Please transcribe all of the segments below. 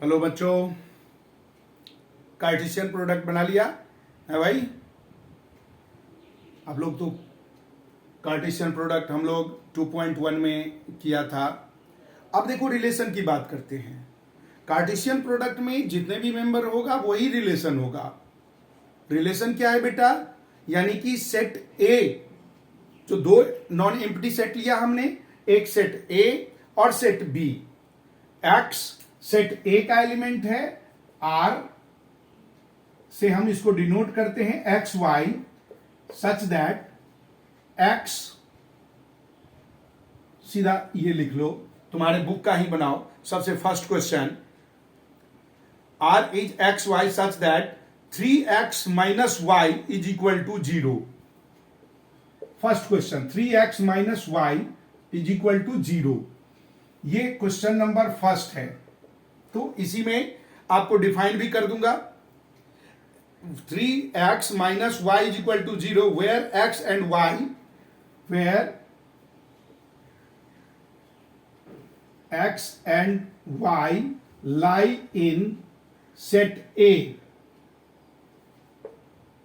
Hello बच्चों, Cartesian product बना लिया है भाई। आप लोग तो कार्टेशियन प्रोडक्ट हम लोग 2.1 में किया था। अब देखो रिलेशन की बात करते हैं। कार्टेशियन प्रोडक्ट में जितने भी मेंबर होगा वही रिलेशन होगा। रिलेशन क्या है बेटा? यानी कि सेट ए, जो दो नॉन एम्प्टी सेट लिया हमने, एक सेट ए और set B. X set A का एलिमेंट है, आर से हम इसको डिनोट करते हैं X Y, such that X, सीधा ये लिख लो, तुम्हारे बुक का ही बनाओ। सबसे first question, R is X Y such that 3x minus Y is equal to 0। First question, 3x minus Y is equal to 0। ये क्वेश्चन नंबर फर्स्ट है, तो इसी में आपको डिफाइन भी कर दूंगा। 3x minus Y is equal to 0 where x and y, where x and y lie in set A।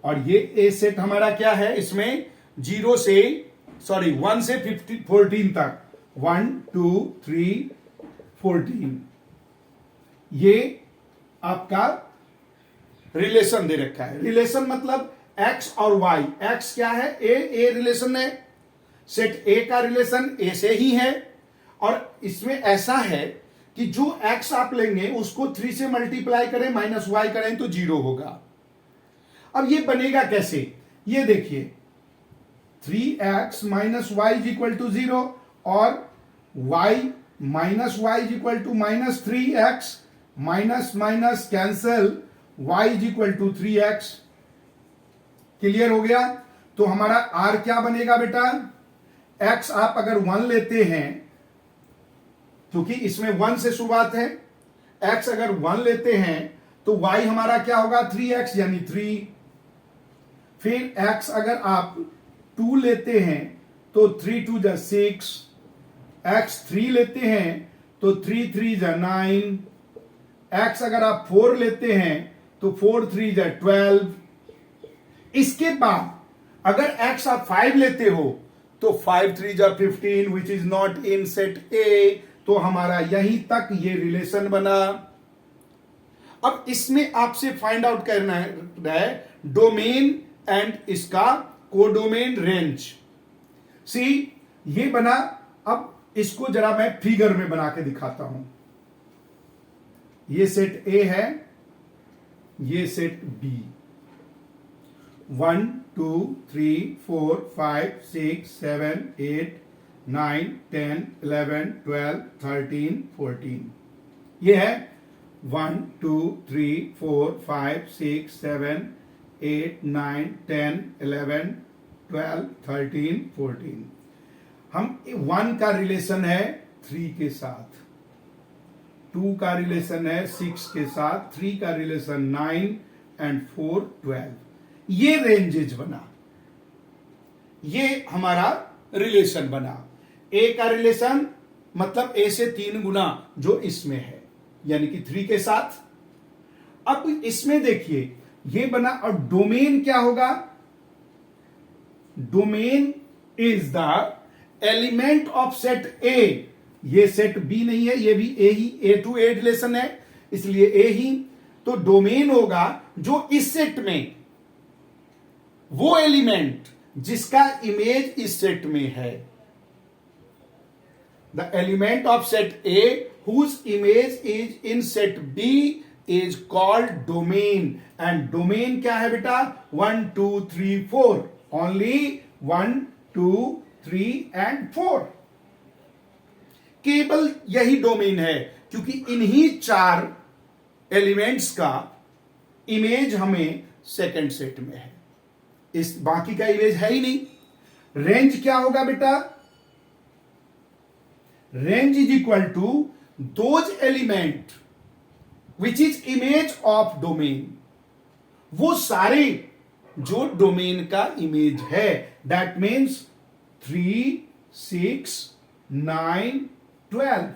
और ये ए सेट हमारा क्या है? इसमें 1 से 14 तक, 1 2 3 14, ये आपका रिलेशन दे रखा है। रिलेशन मतलब x और y। x क्या है? ए रिलेशन है, सेट ए का रिलेशन ए से ही है। और इसमें ऐसा है कि जो x आप लेंगे उसको 3 से मल्टीप्लाई करें माइनस y करें तो 0 होगा। अब ये बनेगा कैसे? ये देखिए, 3x minus Y is equal to 0 और y minus Y is equal to minus 3x, minus minus cancel, y is equal to 3x। Clear हो गया? तो हमारा r क्या बनेगा बेटा? x आप अगर 1 लेते हैं, क्योंकि इसमें 1 से शुरुआत है, x अगर 1 लेते हैं तो y हमारा क्या होगा? 3x यानी 3। फिर x अगर आप 2 लेते हैं तो 3 2 जा 6, x 3 लेते हैं तो 3 3 जा 9, x अगर आप 4 लेते हैं तो 4 3 जा 12। इसके बाद अगर x आप 5 लेते हो तो 5 3 जा 15 which is not in set ए। तो हमारा यहीं तक ये रिलेशन बना। अब इसमें आपसे फाइंड आउट करना है डोमेन एंड इसका कोडोमेन रेंज। सी, ये बना। अब इसको जरा मैं फिगर में बना के दिखाता हूं। ये सेट ए है, ये सेट बी। 1 2 3 4 5 6 7 8 9 10 11 12 13 14। ये है 1 2 3 4 5 6 7 8 9 10 11 12 13 14। हम 1 का रिलेशन है 3 के साथ, 2 का रिलेशन है 6 के साथ, 3 का रिलेशन 9 एंड 4 12। ये रेंजेज बना, ये हमारा रिलेशन बना। ए का रिलेशन मतलब ए से 3 गुना जो इसमें है, यानी कि 3 के साथ। अब इसमें देखिए ये बना। और डोमेन क्या होगा? Domain is the element of set ए। ये सेट बी नहीं है, ये भी ए ही, ए टू ए रिलेशन है, इसलिए ए ही। तो डोमेन होगा जो इस सेट में वो एलिमेंट जिसका इमेज इस सेट में है। The element of set A whose image is in set B is called domain. And domain क्या है बेटा? 1 2 3 4, ओनली 1 2 3 एंड 4। केवल यही डोमेन है, क्योंकि इन्हीं 4 एलिमेंट्स का इमेज हमें सेकंड सेट में है, इस बाकी का इमेज है ही नहीं। रेंज क्या होगा बेटा? Range is equal to those element which is image of domain. वो सारे जो डोमेन का इमेज है, दैट मीन्स 3 6 9 12।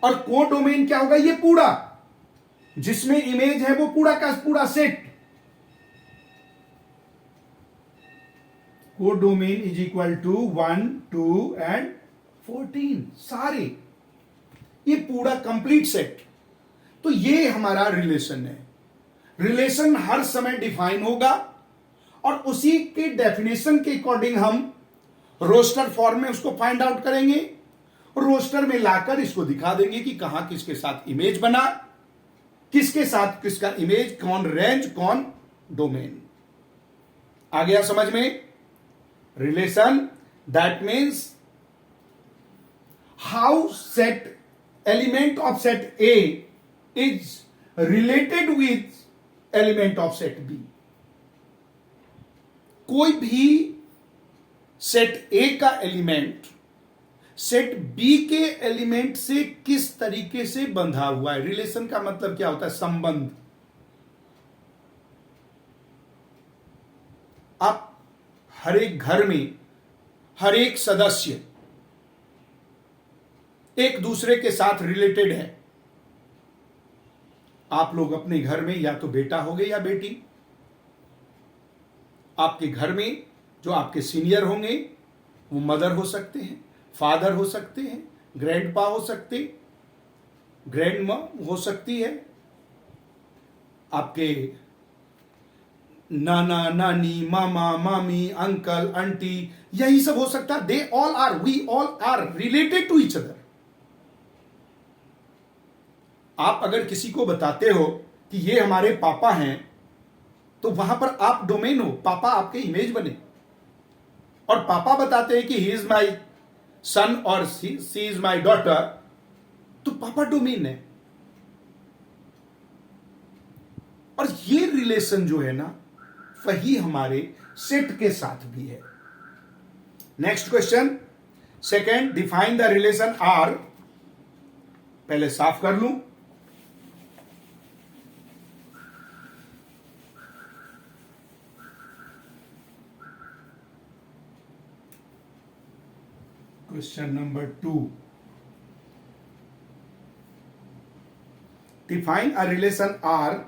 और कोडोमेन क्या होगा? ये पूरा जिसमें इमेज है वो पूरा का पूरा set. Codomain is equal to 1 2 and 14, सारे, ये पूरा कंप्लीट सेट। तो ये हमारा रिलेशन है। रिलेशन हर समय डिफाइन होगा और उसी के डेफिनेशन के अकॉर्डिंग हम रोस्टर फॉर्म में उसको फाइंड आउट करेंगे, रोस्टर में लाकर इसको दिखा देंगे कि कहां किसके साथ इमेज बना, किसके साथ किसका इमेज, कौन रेंज कौन डोमेन। आ गया समझ में? Relation that means how set element of set A is related with element of set B. कोई भी सेट ए का एलिमेंट सेट बी के एलिमेंट से किस तरीके से बंधा हुआ है। रिलेशन का मतलब क्या होता है? संबंध। आप हर एक घर में हर एक सदस्य एक दूसरे के साथ रिलेटेड है। आप लोग अपने घर में या तो बेटा होंगे या बेटी, आपके घर में जो आपके सीनियर होंगे वो मदर हो सकते हैं, फादर हो सकते हैं, ग्रैंडपा हो सकते, ग्रैंड मां हो सकती है, आपके नाना नानी, मामा मामी, अंकल आंटी, यही सब हो सकता है। They all are, we all are related to each other. आप अगर किसी को बताते हो कि ये हमारे पापा हैं, तो वहां पर आप डोमेन हो, पापा आपके इमेज बने। और पापा बताते हैं कि ही इज माई सन और सी इज माई डॉटर, तो पापा डोमेन है। और ये रिलेशन जो है ना, वही हमारे सेट के साथ भी है। Next question, second, define the relation R. पहले साफ कर लूं। Question number 2. Define a relation R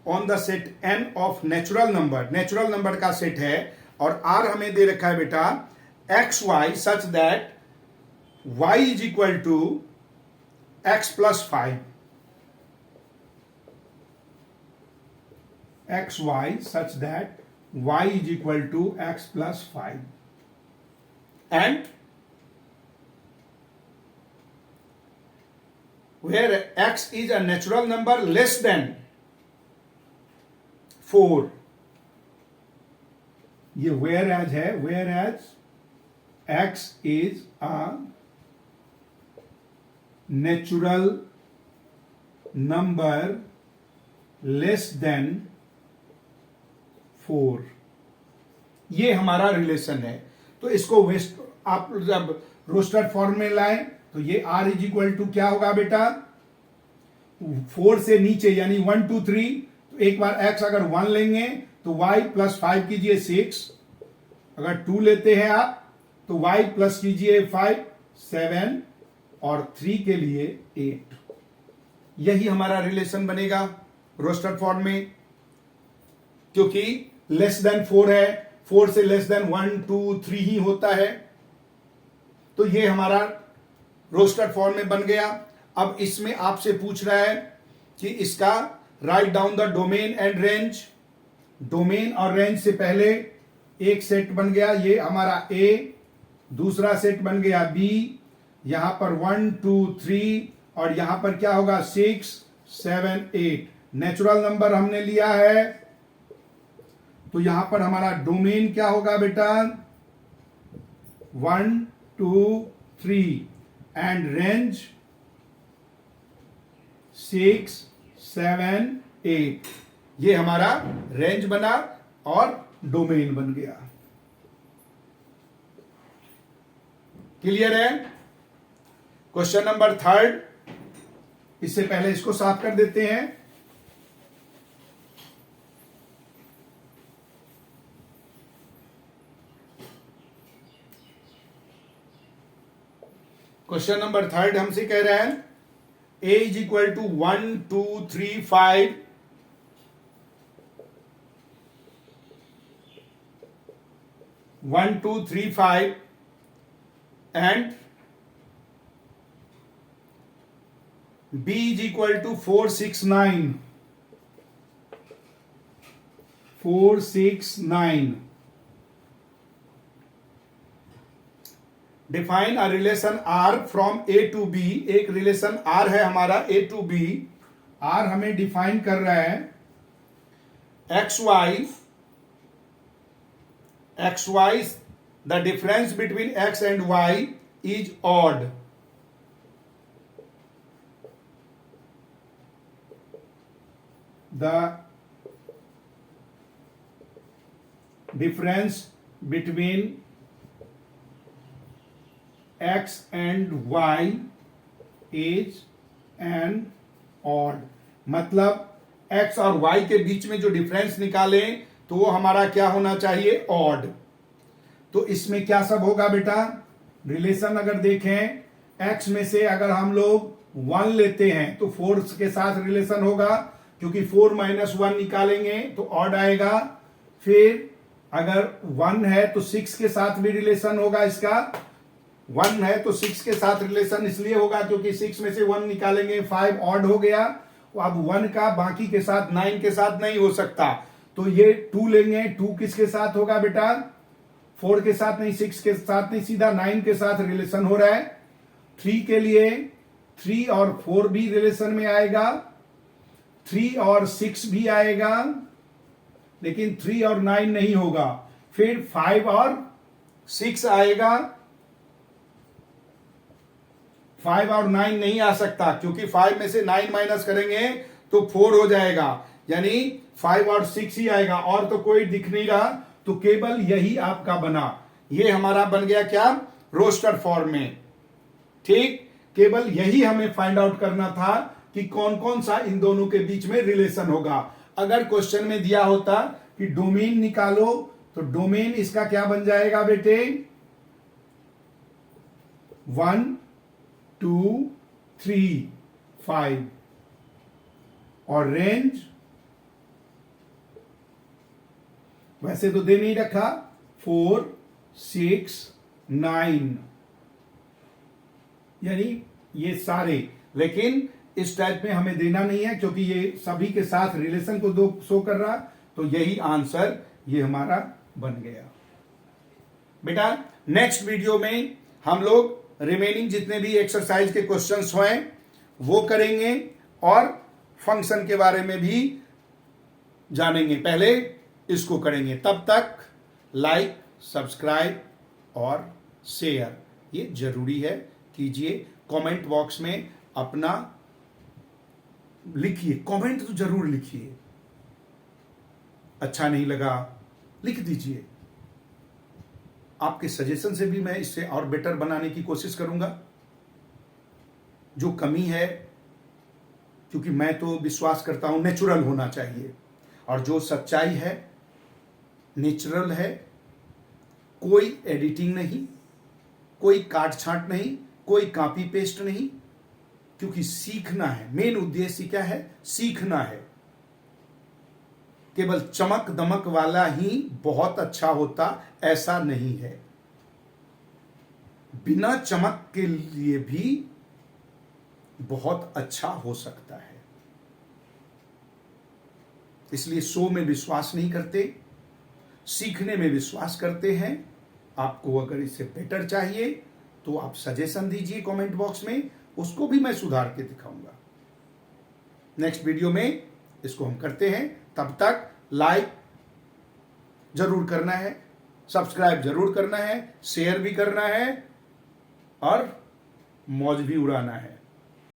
on the set n of natural number. Natural number का सेट है और R हमें दे रखा है बेटा X Y such that y is equal to x plus 5. X Y such that y is equal to x plus 5 and where x is a natural number less than 4. ये whereas है, whereas x is a natural number less than 4. ये हमारा relation है। तो इसको waste आप जब roster form में लाएं तो ये r इज इक्वल टू क्या होगा बेटा? 4 से नीचे यानी 1 2 3, तो एक बार x अगर 1 लेंगे तो y प्लस 5 कीजिए 6, अगर 2 लेते हैं आप तो y प्लस कीजिए 5 7 और 3 के लिए 8। यही हमारा रिलेशन बनेगा रोस्टर फॉर्म में, क्योंकि लेस देन 4 है, 4 से लेस देन 1 2 3 ही होता है। तो ये हमारा रोस्टर फॉर्म में बन गया। अब इसमें आपसे पूछ रहा है कि इसका write down the domain and range. Domain और रेंज से पहले एक सेट बन गया, ये हमारा A, दूसरा सेट बन गया B, यहां पर 1 2 3 और यहां पर क्या होगा 6 7 8। नेचुरल नंबर हमने लिया है, तो यहां पर हमारा डोमेन क्या होगा बेटा? 1 2 3 एंड रेंज 6 7 8। ये हमारा रेंज बना और डोमेन बन गया। क्लियर है? क्वेश्चन नंबर 3, इससे पहले इसको साफ कर देते हैं। क्वेश्चन नंबर 3 हमसे कह रहा है a is equal to 1 2 3 5 1 2 3 5 and b is equal to 4 6 9 4 6 9 define a relation R from A to B। एक रिलेशन R है हमारा A टू B। R हमें डिफाइन कर रहा है XY the difference between X and Y is odd. The difference between X and Y is an odd। मतलब X और Y के बीच में जो डिफरेंस निकालें तो वो हमारा क्या होना चाहिए, ऑड। तो इसमें क्या सब होगा बेटा, रिलेशन अगर देखें X में से अगर हम लोग 1 लेते हैं तो 4 के साथ रिलेशन होगा, क्योंकि 4 - 1 निकालेंगे तो ऑड आएगा। फिर अगर 1 है तो 6 के साथ भी रिलेशन होगा, इसका 1 है तो 6 के साथ रिलेशन इसलिए होगा क्योंकि 6 में से 1 निकालेंगे, 5 ऑड हो गया। अब 1 का बाकी के साथ 9 के साथ नहीं हो सकता, तो ये 2 लेंगे। 2 किसके साथ होगा बेटा, 4 के साथ नहीं, 6 के साथ नहीं, सीधा 9 के साथ रिलेशन हो रहा है। 3 के लिए 3 और 4 भी रिलेशन में आएगा, 3 और 6 भी आएगा, लेकिन 3 और 9 नहीं होगा। फिर 5 और 6 आएगा, 5 और 9 नहीं आ सकता, क्योंकि 5 में से 9 माइनस करेंगे तो 4 हो जाएगा, यानी 5 और 6 ही आएगा, और तो कोई दिख नहीं रहा। तो केवल यही आपका बना, ये हमारा बन गया क्या, रोस्टर फॉर्म में। ठीक, केवल यही हमें फाइंड आउट करना था कि कौन कौन सा इन दोनों के बीच में रिलेशन होगा। अगर क्वेश्चन में दिया होता कि डोमेन निकालो, तो डोमेन इसका क्या बन जाएगा बेटे, 1 2 3 5, और रेंज वैसे तो दे नहीं रखा, 4 6 9, यानी ये सारे, लेकिन इस टाइप में हमें देना नहीं है क्योंकि ये सभी के साथ रिलेशन को दो शो कर रहा। तो यही आंसर ये हमारा बन गया बेटा। नेक्स्ट वीडियो में हम लोग रिमेनिंग जितने भी एक्सरसाइज के क्वेश्चंस हैं वो करेंगे और फंक्शन के बारे में भी जानेंगे, पहले इसको करेंगे। तब तक लाइक, सब्सक्राइब और शेयर ये जरूरी है कीजिए। कमेंट बॉक्स में अपना लिखिए, कमेंट तो जरूर लिखिए, अच्छा नहीं लगा लिख दीजिए। आपके सजेशन से भी मैं इससे और बेटर बनाने की कोशिश करूंगा। जो कमी है, क्योंकि मैं तो विश्वास करता हूं नेचुरल होना चाहिए, और जो सच्चाई है नेचुरल है, कोई एडिटिंग नहीं, कोई काट छांट नहीं, कोई कॉपी पेस्ट नहीं, क्योंकि सीखना है। मेन उद्देश्य क्या है, सीखना है। केवल चमक दमक वाला ही बहुत अच्छा होता ऐसा नहीं है, बिना चमक के लिए भी बहुत अच्छा हो सकता है। इसलिए शो में विश्वास नहीं करते, सीखने में विश्वास करते हैं। आपको अगर इससे बेटर चाहिए तो आप सजेशन दीजिए कमेंट बॉक्स में, उसको भी मैं सुधार के दिखाऊंगा। नेक्स्ट वीडियो में इसको हम करते हैं। तब तक लाइक जरूर करना है, सब्सक्राइब जरूर करना है, शेयर भी करना है और मौज भी उड़ाना है।